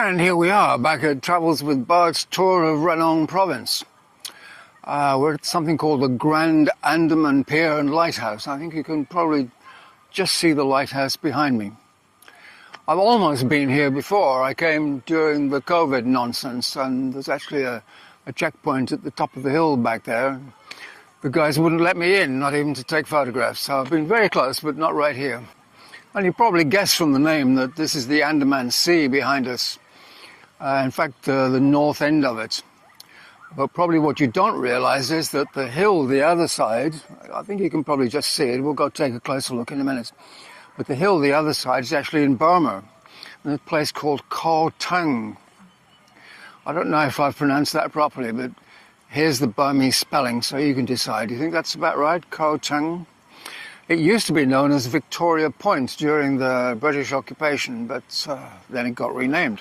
And here we are, back at Travels with Bart's tour of Ranong province. We're at something called the Grand Andaman Pier and Lighthouse. I think you can probably just see the lighthouse behind me. I've almost been here before. I came during the COVID nonsense, and there's actually a checkpoint at the top of the hill back there. The guys wouldn't let me in, not even to take photographs. So I've been very close, but not right here. And you probably guessed from the name that this is the Andaman Sea behind us. In fact, the north end of it. But probably what you don't realize is that the hill, the other side, I think you can probably just see it. We'll go take a closer look in a minute. But the hill, the other side, is actually in Burma, in a place called Koh Tang. I don't know if I've pronounced that properly, but here's the Burmese spelling, so you can decide. Do you think that's about right, Koh Tang? It used to be known as Victoria Point during the British occupation, but then it got renamed.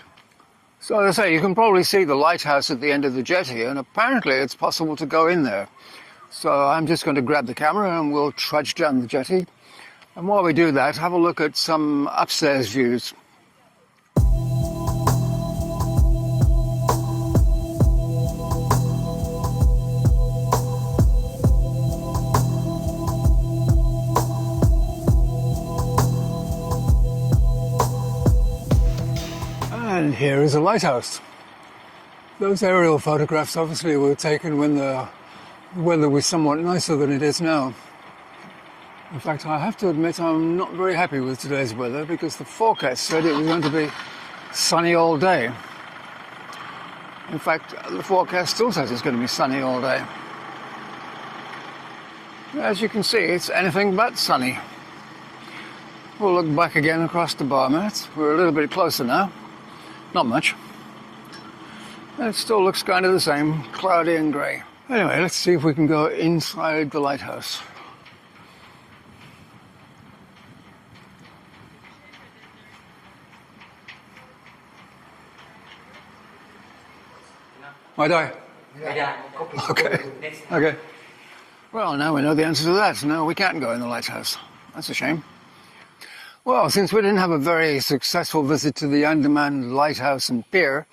So as I say, you can probably see the lighthouse at the end of the jetty, and apparently it's possible to go in there. So I'm just going to grab the camera and we'll trudge down the jetty. And while we do that, have a look at some upstairs views. And here is a lighthouse. Those aerial photographs obviously were taken when the weather was somewhat nicer than it is now. In fact, I have to admit I'm not very happy with today's weather because the forecast said it was going to be sunny all day. In fact, the forecast still says it's going to be sunny all day. As you can see, it's anything but sunny. We'll look back again across the bar mat. We're a little bit closer now. Not much. It still looks kind of the same, cloudy and grey. Anyway, let's see if we can go inside the lighthouse. Okay. Okay. Well, now we know the answer to that. No, we can't go in the lighthouse. That's a shame. Well, since we didn't have a very successful visit to the Andaman Lighthouse and Pier,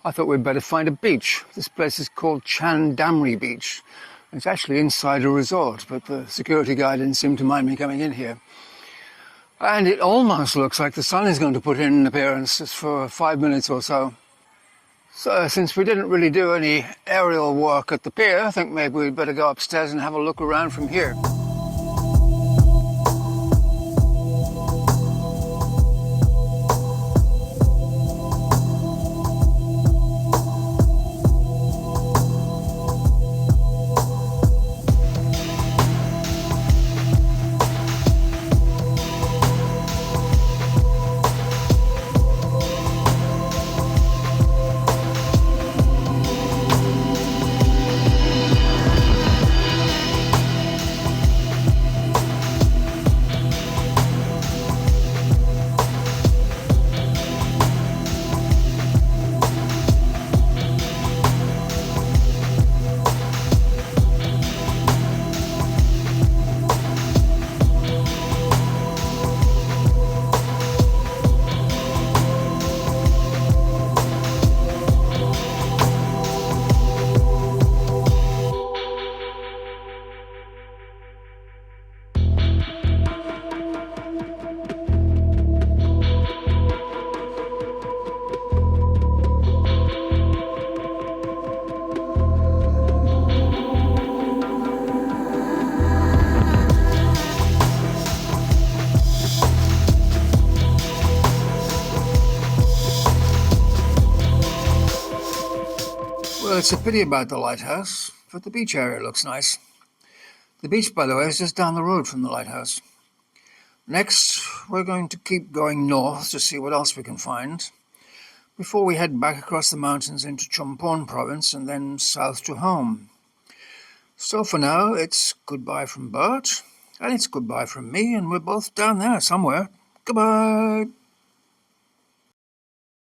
I thought we'd better find a beach. This place is called Chandamri Beach. It's actually inside a resort, but the security guy didn't seem to mind me coming in here. And it almost looks like the sun is going to put in an appearance just for 5 minutes or so. So since we didn't really do any aerial work at the pier, I think maybe we'd better go upstairs and have a look around from here. Well, it's a pity about the lighthouse, but the beach area looks nice. The beach, by the way, is just down the road from the lighthouse. Next, we're going to keep going north to see what else we can find before we head back across the mountains into Chumphon province and then south to home. So for now, it's goodbye from Bert, and it's goodbye from me, and we're both down there somewhere. Goodbye!